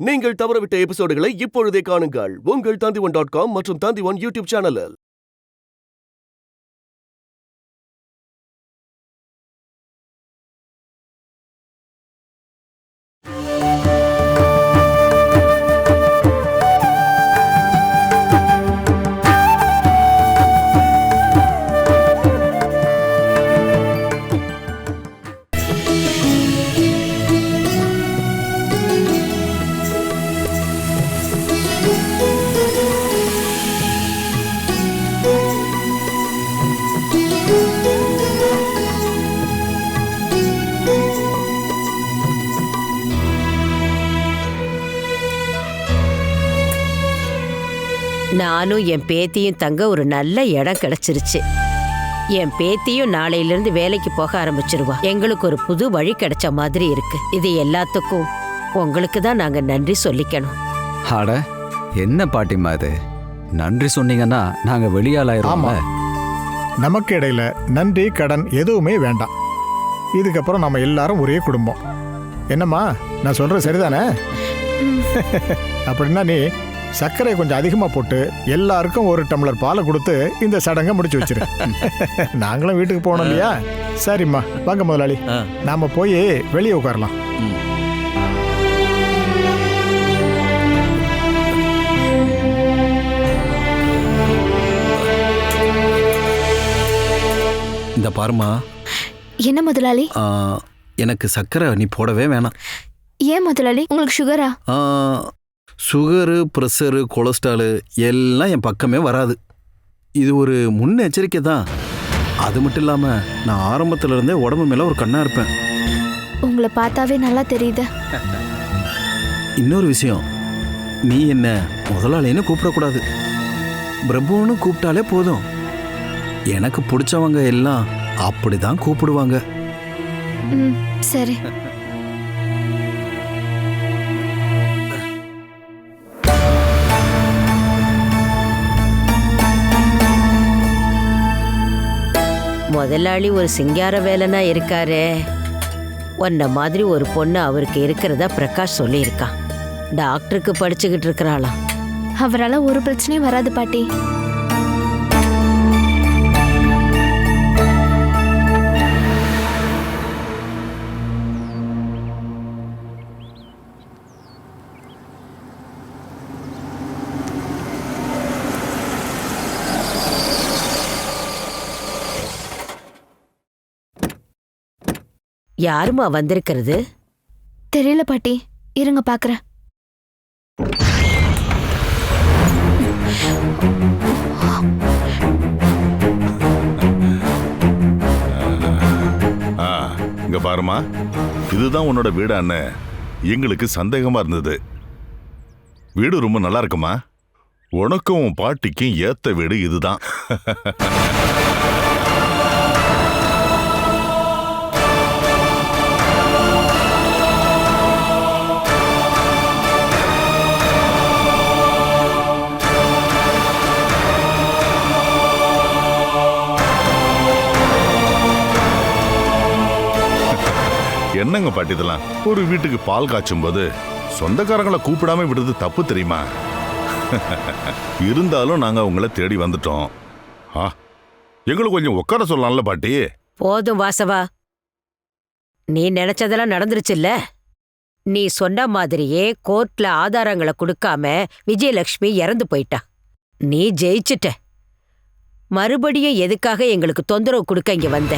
நீங்கள் தவறவிட்ட எபிசோடுகளை இப்பொழுதே காணுங்கள் உங்கள் Tandivan.com மற்றும் Tandivan யூடியூப் சேனலில். நானும் என் பேத்தியும் தங்க ஒரு நல்ல இடம் கிடைச்சிருச்சு. என் பேத்தியும் நாளையிலிருந்து வேலைக்கு போக ஆரம்பிச்சிருவா. எங்களுக்கு ஒரு புது வழி கிடைச்ச மாதிரி இருக்கு. இது எல்லாத்துக்கும் உங்களுக்கு தான் நாங்க நன்றி சொல்லிக்கணும். அட என்ன பாட்டிமா இது, நன்றி சொன்னீங்கன்னா நாங்க வெளியாளாயிரோம். நமக்கு இடையில நன்றி கடன் எதுவுமே வேண்டாம். இதுக்கப்புறம் நம்ம எல்லாரும் ஒரே குடும்பம். என்னம்மா நான் சொல்றது சரிதானே? அப்படின்னா நீ சர்க்கரை கொஞ்சம் அதிகமாக போட்டு எல்லாருக்கும் ஒரு டம்ளர் பாலை கொடுத்து இந்த சடங்கை முடிச்சு வச்சிரு. நாங்களும் வீட்டுக்கு போகணும் இல்லையா? சரிம்மா வாங்க முதலாளி, நாம போய் வெளியே உட்காரலாம். இந்த பாருமா. என்ன முதலாளி? எனக்கு சர்க்கரை நீ போடவே வேணாம். ஏன் முதலாளி, உங்களுக்கு சுகரா? சுகரு, ப்ரெஷரு, கொலஸ்ட்ராலு எல்லாம் என் பக்கமே வராது. இது ஒரு முன்னெச்சரிக்கை தான். அது மட்டும் இல்லாமல் நான் ஆரம்பத்துல இருந்தே உடம்பு மேலே ஒரு கண்ணா இருப்பேன். உங்களை பார்த்தாவே நல்லா தெரியுது. இன்னொரு விஷயம், நீ என்ன முதலாளின்னு கூப்பிடக்கூடாது, பிரபுன்னு கூப்பிட்டாலே போதும். எனக்கு பிடிச்சவங்க எல்லாம் அப்படிதான் கூப்பிடுவாங்க. சரி. முதலாளி ஒரு சிங்கார வேலைனா இருக்காரே, உன்ன மாதிரி ஒரு பொண்ணு அவருக்கு இருக்கிறதா பிரகாஷ் சொல்லியிருக்கான். டாக்டருக்கு படிச்சுக்கிட்டு இருக்கிறாளாம். அவரால் ஒரு பிரச்சனையும் வராது பாட்டி. யாருமா வந்திருக்கிறது? தெரியல பாட்டி, இருங்க பாக்குறேன். இங்க பாருமா, இதுதான் உன்னோட வீடான்னு எங்களுக்கு சந்தேகமா இருந்தது. வீடு ரொம்ப நல்லா இருக்குமா? உனக்கும் பாட்டிக்கும் ஏத்த வீடு இதுதான். என்னங்க பாட்டி இதெல்லாம்? ஒரு வீட்டுக்கு பால் காய்ச்சும் போது சொந்தக்காரங்களை கூப்பிடாம விடுறது தப்பு தெரியுமா? இருந்தாலும் நாங்க உங்களை தேடி வந்துட்டோம். எங்களுக்கு கொஞ்சம் உட்கார சொல்லலாம்ல பாட்டி? போதும் வாசவா, நீ நினைச்சதெல்லாம் நடந்துருச்சுல்ல. நீ சொன்ன மாதிரியே கோர்ட்ல ஆதாரங்களை கொடுக்காம விஜயலட்சுமி இறந்து போயிட்டா. நீ ஜெயிச்சுட்ட. மறுபடியும் எதுக்காக எங்களுக்கு தொந்தரவு கொடுக்க இங்க வந்த?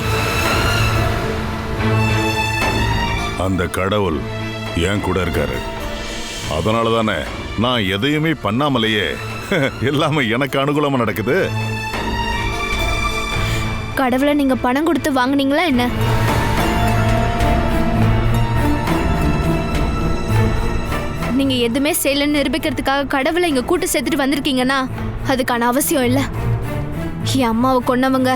அந்த கடவுள் என் கூட இருக்காரு. அதனால தானே நான் எதையுமே பண்ணாமலேயே எல்லாமே எனக்கு அனுகூலமா நடக்குது. கடவுளை நீங்க பணம் கொடுத்து வாங்குனீங்களா என்ன? நீங்க எதுவுமே செய்யலன்னு நிரூபிக்கிறதுக்காக கடவுளை இங்க கூட்டு சேர்த்துட்டு வந்திருக்கீங்கன்னா அதுக்கான அவசியம் இல்ல. என் அம்மாவை கொன்னவங்க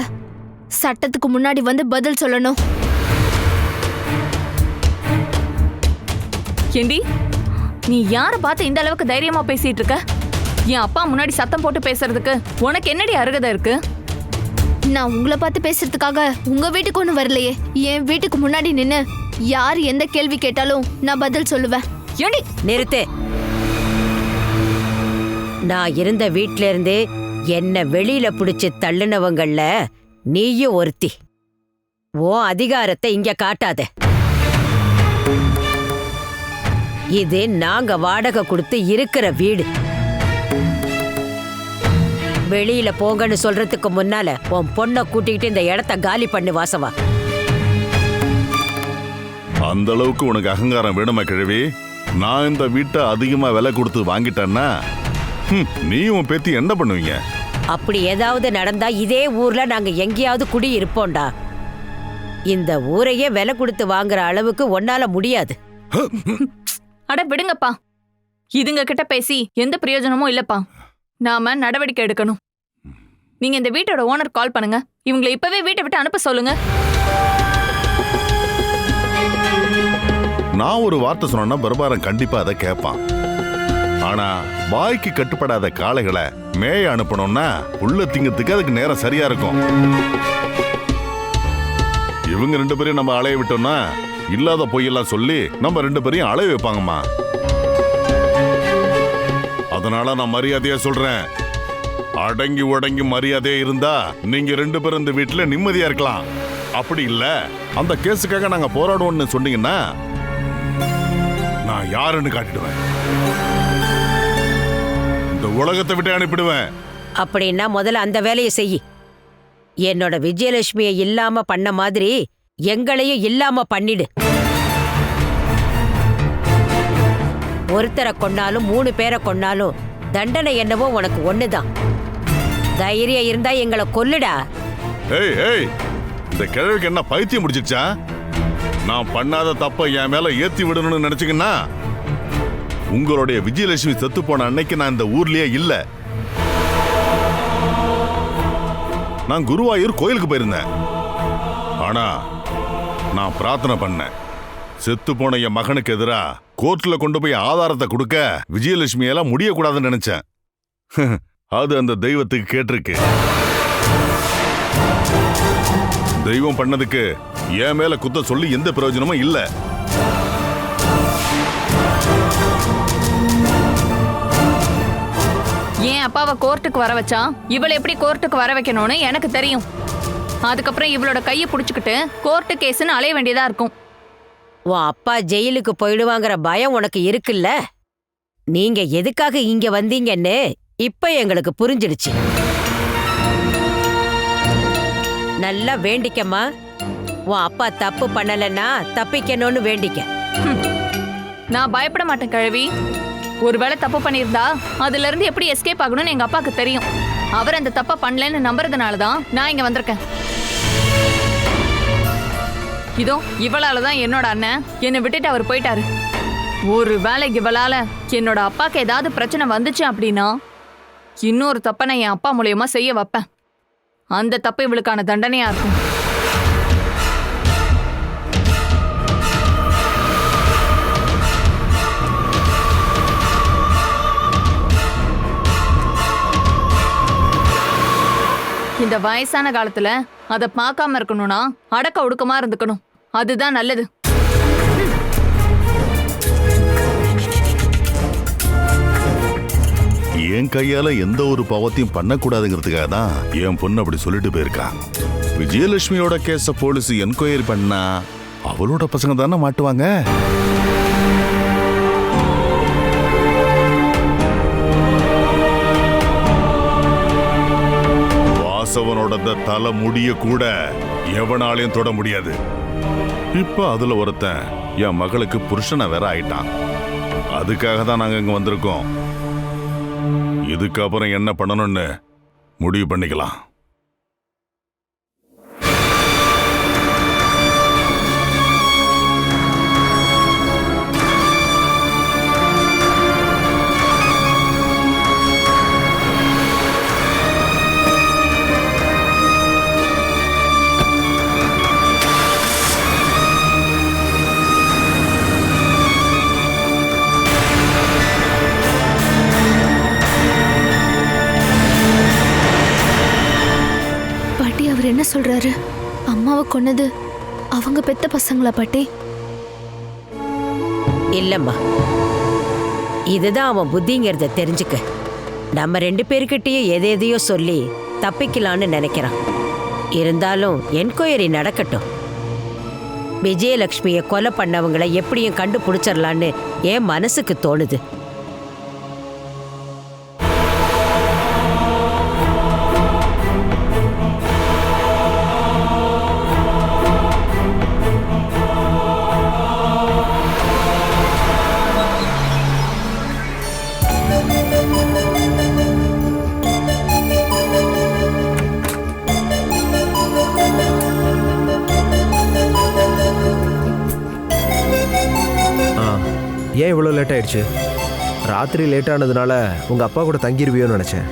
சட்டத்துக்கு முன்னாடி வந்து பதில் சொல்லணும். ஏண்டி, நீ யாரை பார்த்து இந்த அளவுக்கு தைரியமா பேசிட்டு இருக்க? என் அப்பா முன்னாடி சத்தம் போட்டு பேசுறதுக்கு உனக்கு என்னடி அருகதை இருக்கு? நான் உங்களை பார்த்து பேசுறதுக்காக உங்க வீட்டுக்கு ஒண்ணு வரலையே. என் வீட்டுக்கு முன்னாடி நின்னு யார் எந்த கேள்வி கேட்டாலும் நான் பதில் சொல்லுவேன். ஏண்டி நிறுத்து. நான் இருந்த வீட்ல இருந்து என்ன வெளியில பிடிச்சு தள்ளுனவங்கள்ல நீயும் ஒருத்தி. ஓ அதிகாரத்தை இங்க காட்டாத. இது நாங்க வாடகை கொடுத்து இருக்கிற வீடு. வெளியில போங்கன்னு சொல்றதுக்கு முன்னால உன் பொண்ணை கூட்டிக்கிட்டு இந்த இடத்த காலி பண்ணு வாசவா. அந்த அளவுக்கு உனக்கு அகங்காரம் வேணுமா கிழவி? நான் இந்த வீட்டை அதிகமா விலை கொடுத்து வாங்கிட்டேன்னா நீ உன் பேத்தி என்ன பண்ணுவீங்க? அப்படி ஏதாவது நடந்தா இதே ஊர்ல நாங்க எங்கேயாவது குடி இருப்போம்டா. இந்த ஊரையே விலை கொடுத்து வாங்குற அளவுக்கு ஒன்னால முடியாது. அட விடுங்கப்பா, இதுங்க கிட்ட பேசி எந்த பிரயோஜனமும் இல்லப்பா. நாம நடவடிக்கை எடுக்கணும். நீங்க இந்த வீட்டோட ஓனர் கால் பண்ணுங்க. இவங்களை இப்பவே வீட்டை விட்டு அனுப்ப சொல்லுங்க. நான் ஒரு வார்த்தை சொன்னா பிரபாரம் கண்டிப்பா அதை கேட்பான். ஆனா வாய்க்கு கட்டுப்படாத காளைகளை மேய அனுப்பணும்னா உள்ள திங்கத்துக்கு அதுக்கு நேரம் சரியா இருக்கும். இவங்க 2 பேரையும் நம்ம அலைய விட்டோம்னா இல்லாத பொய்யெல்லாம் சொல்லி நம்ம 2 பேரையும் அலைய வைப்பாங்கம்மா. அதனால நான் மரியாதையா சொல்றேன், அடங்கி உடங்கி மரியாதையா இருந்தா நீங்க 2 பேரும் இந்த வீட்டுல நிம்மதியா இருக்கலாம். அப்படி இல்ல அந்த கேஸுக்காக நாங்க போராடுவோம்னு சொன்னீங்கன்னா நான் யாருன்னு காட்டிடுவேன். இந்த உலகத்தை விட்டு அனுப்பிடுவேன். அப்படின்னா முதல்ல அந்த வேலையை செய். என்னோட விஜயலட்சுமியை இல்லாம பண்ண மாதிரி எங்களையும் இல்லாம பண்ணிடு. ஒருத்தரை கொன்னாலும் 3 பேரை கொன்னாலும் தண்டனை என்னவோ உனக்கு ஒண்ணுதான். தைரியம் இருந்தா எங்களை கொல்லுடா. ஏய் ஏய், இந்த கிழவிக்கு என்ன பைத்தியம் முடிச்சிருச்சா? நான் பண்ணாத தப்ப என் மேல ஏத்தி விடணும்னு நினைச்சீங்கன்னா உங்களுடைய விஜயலட்சுமி செத்து போன அன்னைக்கு நான் இந்த ஊர்லயே இல்ல. நான் குருவாயூர் கோயிலுக்கு போயிருந்தேன். ஆனா நான் பிரார்த்தனை பண்ணேன், செத்து போன என் மகனுக்கு எதிரா கோர்ட்ல கொண்டு போய் ஆதாரத்தை கொடுக்க விஜயலட்சுமியெல்லாம் முடியக்கூடாதுன்னு நினைச்சேன். அது அந்த தெய்வத்துக்கு கேட்டிருக்கு. தெய்வம் பண்ணதுக்கு என் மேல குத்த சொல்லி எந்த பிரயோஜனமும் இல்ல. ஏன் அப்பாவை கோர்ட்டுக்கு வர வச்சா இவளை எப்படி கோர்ட்டுக்கு வர வைக்கணும்னு எனக்கு தெரியும். அதுக்கப்புறம் இவளோட கையை பிடிச்சுக்கிட்டு கோர்ட்டு கேஸ்ன்னு அலைய வேண்டியதா இருக்கும். உன் அப்பா ஜெயிலுக்கு போயிடுவாங்கிற பயம் உனக்கு இருக்குல்ல. நீங்க எதுக்காக இங்க வந்தீங்கன்னு இப்ப எங்களுக்கு புரிஞ்சிடுச்சு. நல்லா வேண்டிக்கம்மா. உன் அப்பா தப்பு பண்ணலன்னா தப்பிக்கணும்னு வேண்டிக்க. நான் பயப்பட மாட்டேன் கிழவி. ஒருவேளை தப்பு பண்ணியிருந்தா அதுல இருந்து எப்படி எஸ்கேப் ஆகணும்னு எங்க அப்பாவுக்கு தெரியும். அவர் அந்த தப்பை பண்ணலன்னு நம்புறதுனாலதான் நான் இங்க வந்திருக்கேன். இதோ இவளாலதான் என்னோட அண்ணன் என்னை விட்டுட்டு அவர் போயிட்டாரு. ஒரு வேளை இவளால என்னோட அப்பாக்கு ஏதாவது பிரச்சனை வந்துச்சு அப்படின்னா இன்னொரு தப்பை நான் என் அப்பா மூலியமா செய்ய வைப்பேன். அந்த தப்பு இவளுக்கான தண்டனையா இருக்கும். இந்த வயசான காலத்துல அதை பார்க்காம இருக்கணும்னா அடக்க ஒடுக்கமா இருந்துக்கணும். அதுதான் நல்லது. என் கையால எந்த ஒரு பாவத்தையும் பண்ணக்கூடாதுங்கிறதுக்காக தான் என் பொண்ணு அப்படி சொல்லிட்டு போயிருக்கான். விஜயலட்சுமியோட கேஸ போலீஸ் என்கொயரி பண்ணா அவளோட பசங்க தானே மாட்டுவாங்க. வாசவனோட தலை முடிய கூட எவனாலையும் தொட முடியாது. இப்ப அதுல ஒருத்தன் என் மகளுக்கு புருஷனை வேற ஆயிட்டான். அதுக்காக தான் நாங்க இங்க வந்திருக்கோம். இதுக்கப்புறம் என்ன பண்ணணும்னு முடிவு பண்ணிக்கலாம். அவர் என்ன சொல்றாரு? அம்மாவை கொன்னது அவங்க பெத்த பசங்களா பாட்டி? இல்லம்மா, இதுதான் அவன் புத்திங்கிறத தெரிஞ்சுக்க. நம்ம 2 பேர்கிட்டயும் எதையோ சொல்லி தப்பிக்கலான்னு நினைக்கிறான். இருந்தாலும் என்கொயரி நடக்கட்டும். விஜயலட்சுமியை கொலை பண்ணவங்களை எப்படியும் கண்டுபிடிச்சிடலான்னு என் மனசுக்கு தோணுது. ஏன் இவ்வளோ லேட் ஆயிடுச்சு? ராத்திரி லேட் ஆனதுனால உங்க அப்பா கூட தங்கிருவியோன்னு நினைச்சேன்.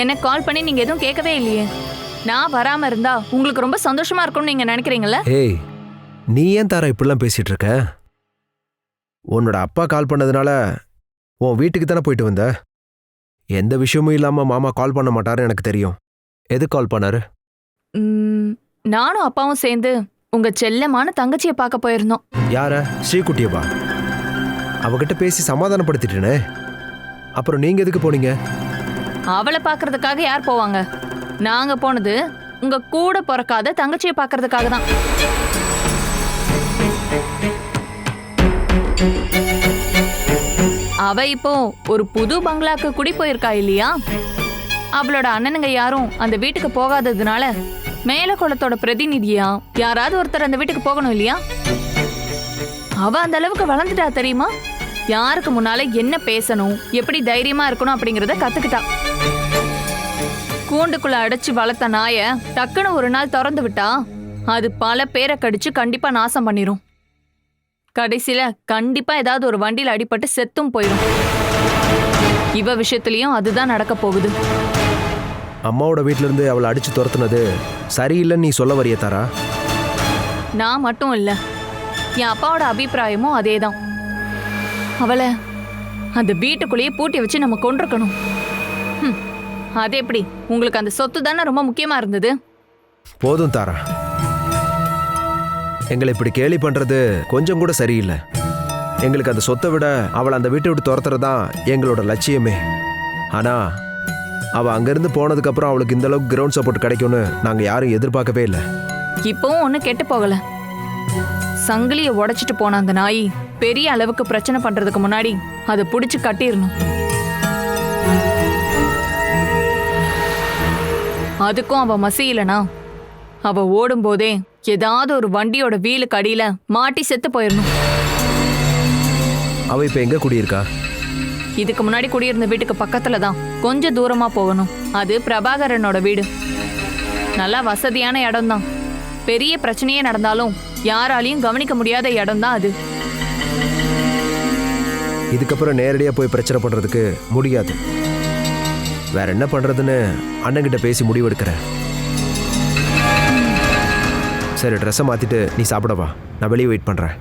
எனக்கு கால் பண்ணி நீங்க எதுவும் கேட்கவே இல்லையே. நான் வராம இருந்தா உங்களுக்கு ரொம்ப சந்தோஷமா இருக்கும்னு நீங்க நினைக்கிறீங்கல்ல? ஏய், நீ ஏன் தாரா இப்படிலாம் பேசிட்டு இருக்க? உன்னோட அப்பா கால் பண்ணதுனால உன் வீட்டுக்கு தானே போயிட்டு வந்த. எந்த விஷயமும் இல்லாம மாமா கால் பண்ண மாட்டாருன்னு எனக்கு தெரியும். எதுக்கு கால் பண்ணாரு? நானும் அப்பாவும் சேர்ந்து உங்க செல்லமான தங்கச்சியை பார்க்க போயிருந்தோம். யார? ஸ்ரீகுட்டியவா? அவகிட்ட பேசி சமாதானப்படுத்திட்டேனே. அப்புறம் நீங்க எதுக்கு போனீங்க? அவளை பார்க்கறதுக்காக யார் போவாங்க? நாங்க போனது உங்க கூட பிறக்காத தங்கச்சியை பார்க்கறதுக்காக தான். அவ இப்போ ஒரு புது பங்களாக்கு குடி போயிருக்கா இல்லையா? அவளோட அண்ணனுங்க யாரும் அந்த வீட்டுக்கு போகாததுனால மேல குளத்தோட பிரதிநிதியா யாராவது ஒருத்தர் அந்த வீட்டுக்கு போகணும் இல்லையா? அவ அந்த அளவுக்கு வளர்ந்துட்டா தெரியுமா? யாருக்கு முன்னால என்ன பேசணும், எப்படி தைரியமா இருக்கணும் அப்படிங்கறத கத்துக்கிட்டா. கூண்டுக்குள்ள அடைச்சு வளர்த்த நாய டக்குன்னு ஒரு நாள் திறந்து விட்டா அது பல பேரை கடிச்சு கண்டிப்பா நாசம் பண்ணிரும். கடைசியில கண்டிப்பா ஏதாவது ஒரு வண்டியில அடிபட்டு செத்தும் போயிடும். இவ விஷயத்திலயும் அதுதான் நடக்க போகுது. அம்மாவோட வீட்ல இருந்து அவளை அடிச்சு துரத்துனது சரியில்லைன்னு நீ சொல்ல வரிய தாரா? நான் மட்டும் இல்ல, என் அப்பாவோட அபிப்பிராயமும் அதேதான். அவளை அந்த வீட்டுக்குள்ளேயே பூட்டி வச்சு நம்ம கொண்டிருக்கணும். அது எப்படி? உங்களுக்கு அந்த சொத்து தானே ரொம்ப முக்கியமா இருந்தது. போதும் தாரா, எங்களை இப்படி கேலி பண்றது கொஞ்சம் கூட சரியில்லை. எங்களுக்கு அந்த சொத்தை விட அவளை அந்த வீட்டை விட்டு துரத்துறதுதான் எங்களோட லட்சியமே. ஆனா அவ அங்கிருந்து போனதுக்கு அப்புறம் அவளுக்கு இந்த அளவுக்கு கிரவுண்ட் சப்போர்ட் கிடைக்கும்னு நாங்க யாரும் எதிர்பார்க்கவே இல்லை. இப்பவும் ஒன்னும் கெட்டு போகல. சங்கிலிய உடைச்சிட்டு போன அந்த நாய் பெரிய அளவுக்கு பிரச்சனை பண்றதுக்கு முன்னாடி அதை புடிச்சு கட்டிடணும். அதுக்கும் அவ மசியலனா அவ ஓடும் போதே ஏதாவது ஒரு வண்டியோட வீலுக்கு அடியில மாட்டி செத்து போயிடணும். அவ இப்ப எங்க குடியிருக்கா? இதுக்கு முன்னாடி குடியிருந்த வீட்டுக்கு பக்கத்துல தான், கொஞ்சம் தூரமா போகணும். அது பிரபாகரனோட வீடு. நல்லா வசதியான இடம் தான். பெரிய பிரச்சனையே நடந்தாலும் யாராலையும் கவனிக்க முடியாத இடம் தான் அது. இதுக்கப்புறம் நேரடியா போய் பிரச்சனை பண்றதுக்கு முடியாது. வேற என்ன பண்றதுன்னு அண்ணன்கிட்ட பேசி முடிவெடுக்கிறேன். சரி, ட்ரெஸ்ஸை மாத்திட்டு நீ சாப்பிடவா, நான் வெளியே வெயிட் பண்றேன்.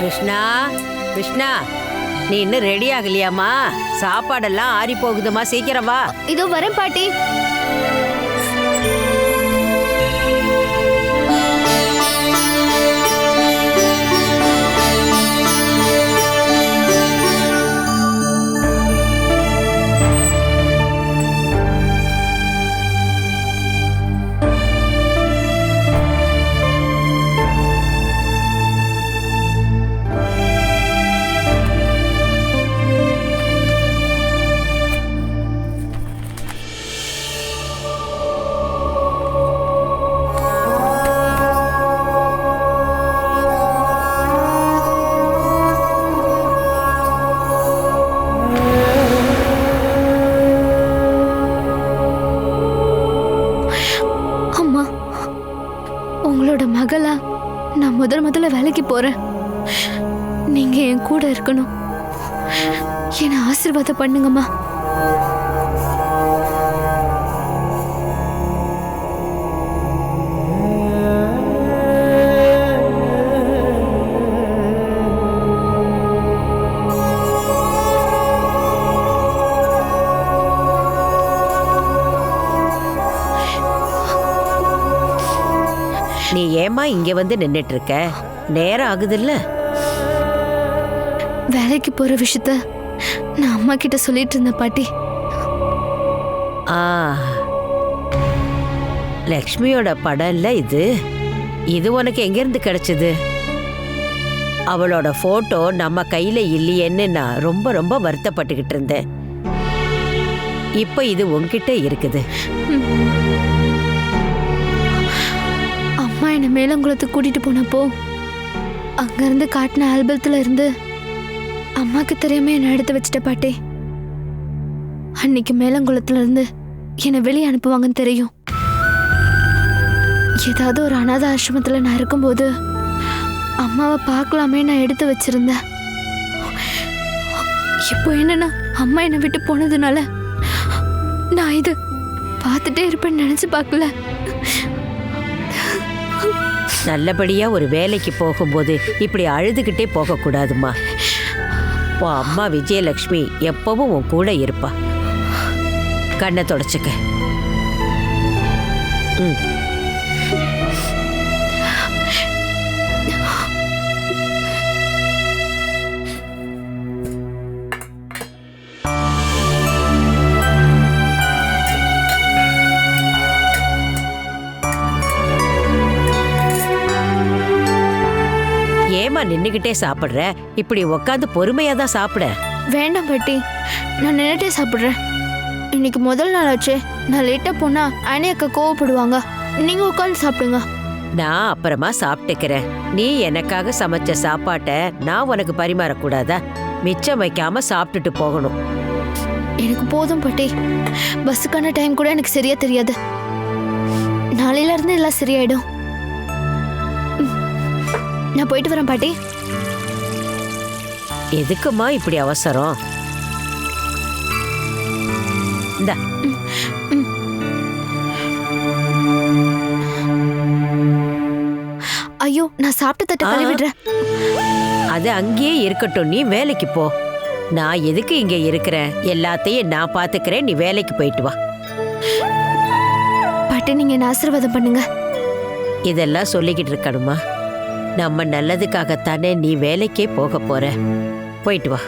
கிருஷ்ணா, கிருஷ்ணா, நீ இன்னும் ரெடி ஆகலையாமா? சாப்பாடெல்லாம் ஆறி போகுதுமா, சீக்கிரம் வா. இதோ வரேன் பாட்டி. உங்களோட மகளா நான் முதல்ல வேலைக்கு போறேன். நீங்க என் கூட இருக்கணும். என்னை ஆசீர்வாதம் பண்ணுங்கம்மா. நீ ஏமா இங்க வந்து நின்னுட்டு இருக்க? நேரம் ஆகுதுல்ல? வேலைக்கு போற விஷயத்த நான் அம்மா கிட்ட சொல்லிட்டு இருந்தேன் பாட்டி. ஆ, லக்ஷ்மியோட படம் இல்ல இது. இது உனக்கு எங்கிருந்து கிடைச்சது? அவளோட போட்டோ நம்ம கையில இல்லையேன்னு நான் ரொம்ப ரொம்ப வருத்தப்பட்டுக்கிட்டு இருந்தேன். இப்ப இது உன்கிட்ட இருக்குது. அம்மா என்னை மேலங்குளத்துக்கு கூட்டிட்டு போனப்போ அங்கிருந்து காட்டின ஆல்பத்துல இருந்து அம்மாக்கு தெரியாம என்ன எடுத்து வச்சிட்ட பாட்டி. அன்னைக்கு மேலங்குளத்துல இருந்து என்னை வெளியே அனுப்புவாங்கன்னு தெரியும். ஏதாவது ஒரு அனாத ஆசிரமத்துல நான் இருக்கும்போது அம்மாவை பார்க்கலாமே நான் எடுத்து வச்சிருந்தேன். இப்போ என்னன்னா அம்மா என்னை விட்டு போனதுனால நான் இது பார்த்துட்டே இருப்பேன்னு நினைச்சு பார்க்கல. நல்லபடியா ஒரு வேலைக்கு போகும்போது இப்படி அழுதுகிட்டே போக கூடாதுமா. உன் அம்மா விஜயலட்சுமி எப்பவும் உன் கூட இருப்பா. கண்ணை தொடச்சுக்க. ம். ஏமா நின்னுகிட்டே சாப்பிடுற? இப்படி உக்காந்து பொறுமையா தான் சாப்பிட. வேண்டாம் பாட்டி, நான் நின்னுட்டே சாப்பிட்றேன். இன்னைக்கு முதல் நாள் ஆச்சு. நான் லேட்டா போனா அண்ணி அக்கா கோவப்படுவாங்க. நீங்க உட்காந்து சாப்பிடுங்க. நான் அப்புறமா சாப்பிட்டுக்கிறேன். நீ எனக்காக சமைச்ச சாப்பாட்டை நான் உனக்கு பரிமாறக்கூடாதா? மிச்சம் வைக்காம சாப்பிட்டுட்டு போகணும். எனக்கு போதும் பாட்டி. பஸ்ஸுக்கான டைம் கூட எனக்கு சரியா தெரியாது. நாளையில இருந்து எல்லாம் சரியாயிடும். நான் போயிட்டு வரேன் பாட்டி. எதுக்குமா இப்படி அவசரம்? இந்தா. ஐயோ, நான் சாப்பிட்டு தட்ட கழுவிடுறேன். அது அங்கேயே இருக்கட்டும், நீ வேலைக்கு போ. நான் எதுக்கு இங்க இருக்கிறேன்? எல்லாத்தையும் நான் பாத்துக்கிறேன், நீ வேலைக்கு போயிட்டு வா. பாட்டி, நீங்க என்ன ஆசீர்வாதம் பண்ணுங்க. இதெல்லாம் சொல்லிக்கிட்டு இருக்கணுமா? நம்ம நல்லதுக்காகத்தானே நீ வேலைக்கே போக போற. போயிட்டு வா.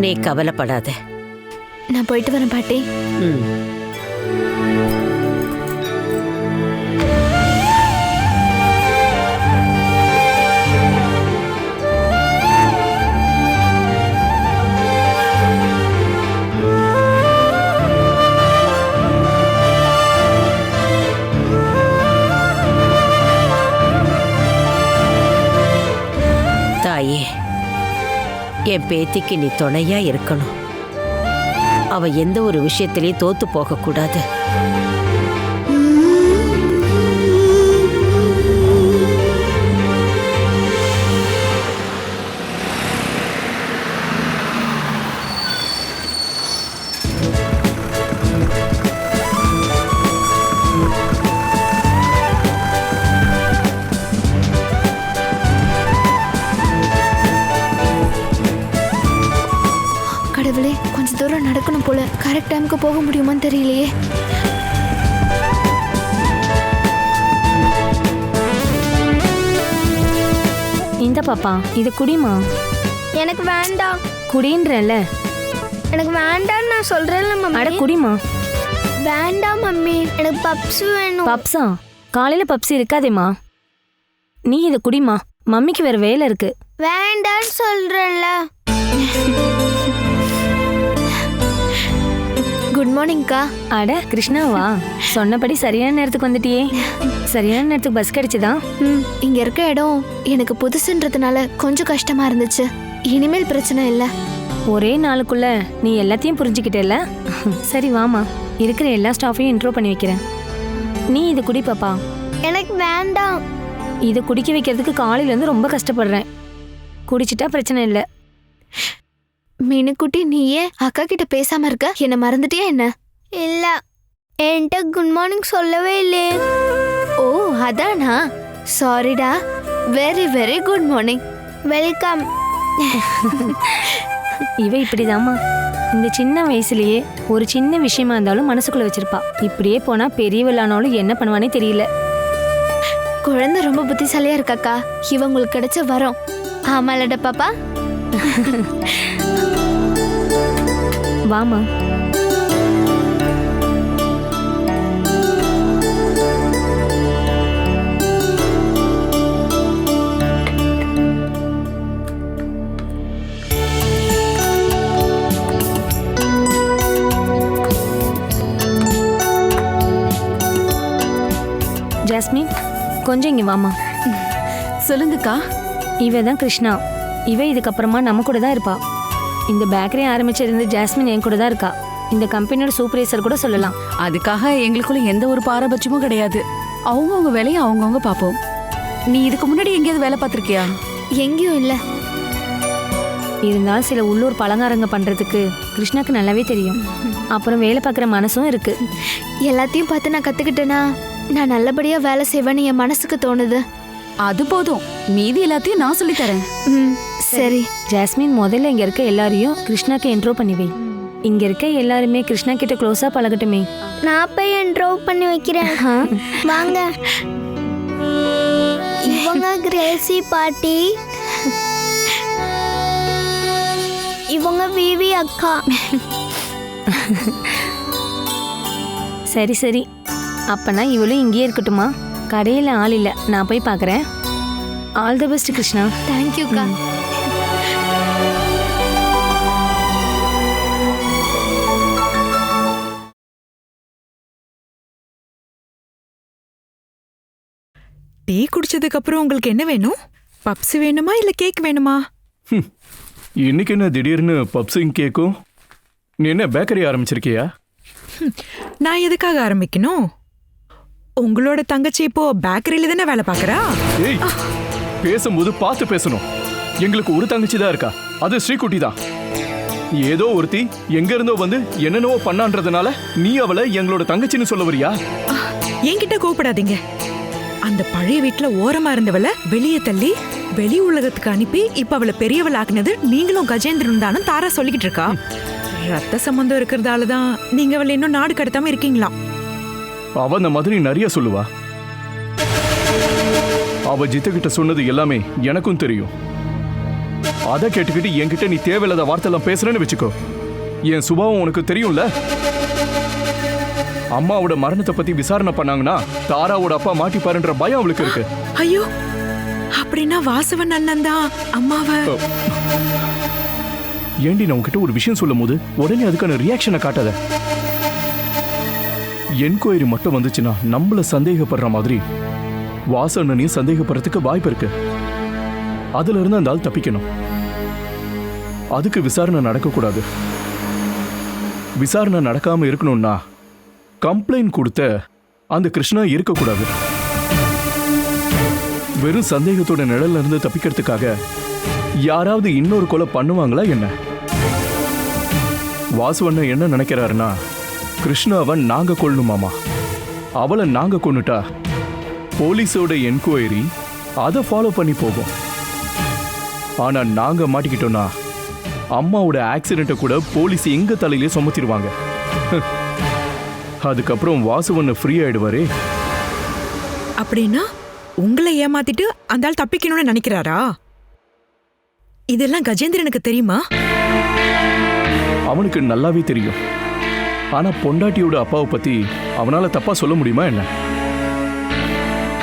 நீ கவலைப்படாத. நான் போயிட்டு வரேன் பாட்டி. ம். தாயே, என் பேத்திக்கு நீ துணையா இருக்கணும். அவ எந்த ஒரு விஷயத்திலையும் தோத்து போக கூடாது. கடவுளே, கொஞ்சம் தூரம் நடக்கணும் போல. கரெக்ட் டைமுக்கு போக முடியுமான்னு தெரியலையே. இந்த பாப்பா, இது குடிமா. எனக்கு வேண்டாம். குடின்றல. எனக்கு வேண்டாம் நான் சொல்றேன்ல மம்மி. அட குடிமா. வேண்டாம் மம்மி, எனக்கு பப்ஸ் வேணும். பப்ஸா? காலையில பப்ஸ் இருக்காதேம்மா. நீ இதை குடிமா. மம்மிக்கு வேற வேலை இருக்கு. வேண்டான்னு சொல்றேன்ல. குட் மார்னிங்க்கா. அட கிருஷ்ணாவா, சொன்னபடி சரியான நேரத்துக்கு வந்துட்டியே. சரியான நேரத்துக்கு பஸ் கிடைச்சதா? இங்க இருக்க இடம் எனக்கு புதுசுன்றதுனால கொஞ்சம் கஷ்டமா இருந்துச்சு. இனிமேல் பிரச்சனை இல்ல. ஒரே நாளுக்குள்ள நீ எல்லாத்தையும் புரிஞ்சுக்கிட்டேல்ல. சரி வாமா, இருக்கிற எல்லா ஸ்டாஃபையும் இன்ட்ரோ பண்ணி வைக்கிறேன். நீ இது குடி பாப்பா. எனக்கு வேண்டாம். இதை குடிக்க வைக்கிறதுக்கு காலையில இருந்து ரொம்ப கஷ்டப்படுறேன். குடிச்சிட்டா பிரச்சனை இல்லை. மீனுக்குட்டி, நீயே அக்கா கிட்ட பேசாம இருக்க? என்ன மறந்துட்டியா என்ன? இல்ல, என்கிட்ட குட் மார்னிங் சொல்லவே இல்லையே. ஓ அதானா? சாரிடா. Very very good morning. Welcome. இவ இப்படிதாம்மா. இந்த சின்ன வயசுலயே ஒரு சின்ன விஷயமா இருந்தாலும் மனசுக்குள்ள வச்சிருப்பா. இப்படியே போனா பெரியவளானாலும் என்ன பண்ணுவானே தெரியல. குழந்தை ரொம்ப புத்திசாலியா இருக்காக்கா. இவ உங்களுக்கு கிடைச்ச வரம். ஆமாலட பாப்பா. வாமா. ஜாஸ்மின், கொஞ்சம் இங்க வாமா. சொல்லுங்கக்கா. இவ தான் கிருஷ்ணா. இவ இதுக்கப்புறமா நம்ம கூட தான் இருப்பா. இந்த பேக்கரி ஆரம்பிச்சிருந்து ஜாஸ்மின் என் கூட தான் இருக்கா. இந்த கம்பெனியோட சூப்பர்வைசர் கூட சொல்லலாம். அதுக்காக எங்களுக்குள்ள எந்த ஒரு பாரபட்சமும் கிடையாது. அவங்கவுங்க வேலையை அவங்கவுங்க பார்ப்போம். நீ இதுக்கு முன்னாடி எங்கேயாவது வேலை பார்த்துருக்கியா? எங்கேயும் இல்ல. இருந்தாலும் சில உள்ளூர் பலகாரங்க பண்றதுக்கு கிருஷ்ணாக்கு நல்லாவே தெரியும். அப்புறம் வேலை பார்க்குற மனசும் இருக்கு. எல்லாத்தையும் பார்த்து நான் கத்துக்கிட்டேனா நான் நல்லபடியா வேலை செய்வேன்னு என் மனசுக்கு தோணுது. அது போதும், மீதி எல்லாத்தையும் நான் சொல்லி தரேன். சரி. ஜாஸ்மின், முதல்ல இங்க இருக்க எல்லாரையும் கிருஷ்ணாக்கு இன்ட்ரோ பண்ணி வை. இங்க இருக்க எல்லாருமே கிருஷ்ணா கிட்ட க்ளோஸா பழகட்டுமே. நான் போய் இன்ட்ரோ பண்ணி வைக்கிறேன். வாங்க. இவங்க கிரேசி பாட்டி, இவங்க விவி அக்கா. சரி சரி, அப்பனா இவளும் இங்கேயே இருக்கட்டுமா? கடையில் ஆள் இல்லை, நான் போய் பார்க்குறேன். All the best Krishna. தேங்க்யூக்கா. டீ குடிச்சதுக்கு அப்புறம் உங்களுக்கு என்ன வேணும்? பப்ஸ் வேணுமா இல்ல கேக் வேணுமா? இன்னைக்கு என்ன திடீர்னு பப்ஸும் கேக்கும்? நீ என்ன பேக்கரி ஆரம்பிச்சிருக்கியா? நான் எதுக்காக ஆரம்பிக்கணும்? உங்களோட தங்கச்சி இப்போ பேக்கரியில தானே வேலை பார்க்கறா? ஏய், பேசும்போது பார்த்து பேசணும். எங்களுக்கு ஒரு தங்கச்சி தான் இருக்கா, அது ஸ்ரீகுட்டி தான். ஏதோ ஒருத்தி எங்க இருந்தோ வந்து என்னென்னவோ பண்ணான்றதுனால நீ அவளை எங்களோட தங்கச்சின்னு சொல்ல வரியா? என்கிட்ட கோபப்படாதீங்க. அந்த பழைய வீட்டுல ஓரமா இருந்தவள வெளியே தள்ளி வெளி உலகத்துக்கு அனுப்பி இப்ப அவளை பெரியவள் ஆக்குனது நீங்களும் கஜேந்திரன் தானும் தாரா சொல்லிக்கிட்டு இருக்கா. ரத்த சம்பந்தம் இருக்கிறதாலதான் நீங்க அவளை இன்னும் நாடு கடத்தாம இருக்கீங்களா? அவ அந்த மாதிரி நிறைய சொல்லுவா. அவ ஜித்துக்கிட்ட சொன்னது எல்லாமே எனக்கும் தெரியும். அதை கேட்டுக்கிட்டு என்கிட்ட நீ தேவையில்லாத வார்த்தைலாம் பேசுறேன்னு வச்சுக்கோ. என் சுபாவம் உனக்கு தெரியும்ல. அம்மாவோட மரணத்தை பத்தி விசாரணை பண்ணாங்கன்னா தாராவோட அப்பா மாட்டிப்பாருன்ற பயம் அவளுக்கு இருக்கு. ஐயோ, அப்படின்னா வாசவன் அண்ணன் தான் அம்மாவை. ஏண்டி நான் உன்கிட்ட ஒரு விஷயம் சொல்லும் போது உடனே அதுக்கான ரியாக்ஷனை காட்டாத. என்கொயரி மட்டும் வந்துச்சுன்னா நம்மள சந்தேகப்படுற மாதிரி வாசனையும் சந்தேகப்படுறதுக்கு வாய்ப்பு இருக்கு. அதுல இருந்து அந்த ஆள் தப்பிக்கணும். அதுக்கு விசாரணை நடக்கக்கூடாது. விசாரணை நடக்காம இருக்கணும்னா கம்ப்ளைண்ட் கொடுத்த அந்த கிருஷ்ணா இருக்கக்கூடாது. வெறும் சந்தேகத்தோட நிழல்ல இருந்து தப்பிக்கிறதுக்காக யாராவது இன்னொரு கொலை பண்ணுவாங்களா என்ன? வாசுவண்ண என்ன நினைக்கிறாருன்னா கிருஷ்ணாவை நாங்க கொள்ளணுமாமா. அவளை நாங்க கொன்னுட்டா போலீஸோட என்கொயரி அதை ஃபாலோ பண்ணி போகும். ஆனா நாங்க மாட்டிக்கிட்டோம்னா அம்மாவோட ஆக்சிடென்ட்டை கூட போலீஸ் எங்க தலையிலே சுமத்திடுவாங்க. அதுக்கப்புறம் வாசுவண்ண ஃப்ரீ ஆயிடுவாரே. அப்படின்னா உங்களை ஏமாத்திட்டு அந்த ஆள் தப்பிக்கணும்னு நினைக்கிறாரா? இதெல்லாம் கஜேந்திரனுக்கு தெரியுமா? அவனுக்கு நல்லாவே தெரியும். ஆனா பொண்டாட்டியோட அப்பாவை பத்தி அவனால தப்பா சொல்ல முடியுமா என்ன?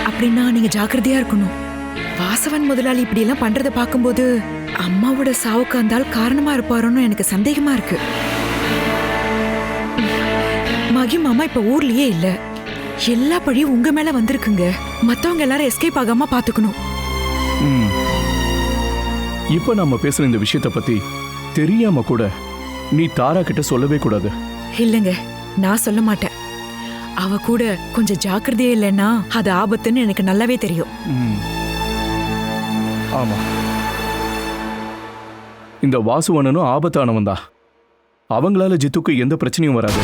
அப்படின்னா நீங்க ஜாக்கிரதையா இருக்கணும். வாசவன் முதலாளி இப்படி எல்லாம் பண்றதை பார்க்கும்போது அம்மாவோட சாவுக்கு அந்த ஆள் காரணமா இருப்பாரோன்னு எனக்கு சந்தேகமா இருக்கு. மகி மாமா இப்ப ஊர்லயே இல்ல. எல்லா பழியும் உங்க மேல வந்திருக்குங்க. மத்தவங்க எல்லாரும் எஸ்கேப் ஆகாம பாத்துக்கணும். இப்ப நாம பேசுற இந்த விஷயத்தை பத்தி தெரியாம கூட நீ தாரா கிட்ட சொல்லவே கூடாது. இல்லங்க, நான் சொல்ல மாட்டேன். அவ கூட கொஞ்சம் ஜாக்கிரதையே இல்லைன்னா அது ஆபத்துன்னு எனக்கு நல்லாவே தெரியும். ஆமா, இந்த வாசுவண்ணனும் ஆபத்தானவன் தான். அவங்களால ஜித்துக்கு எந்த பிரச்சனையும் வராது.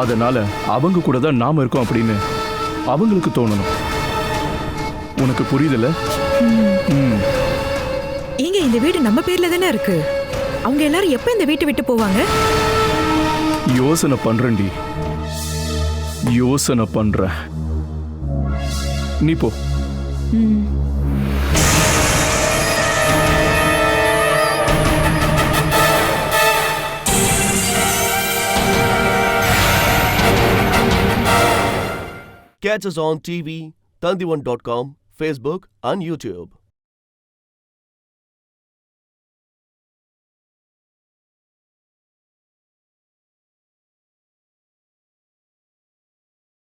அதனால அவங்க கூட தான் நாம இருக்கோம் அப்படின்னு அவங்களுக்கு தோணணும். உனக்கு புரியுதுல? இங்க இந்த வீடு நம்ம பேர்ல தானே இருக்கு. அவங்க எல்லாரும் எப்ப இந்த வீட்டை விட்டு போவாங்க? யோசனை பண்றேன்டி, யோசனை பண்றேன். நீ போ. Catch us on TV, Tandivan.com, Facebook and YouTube.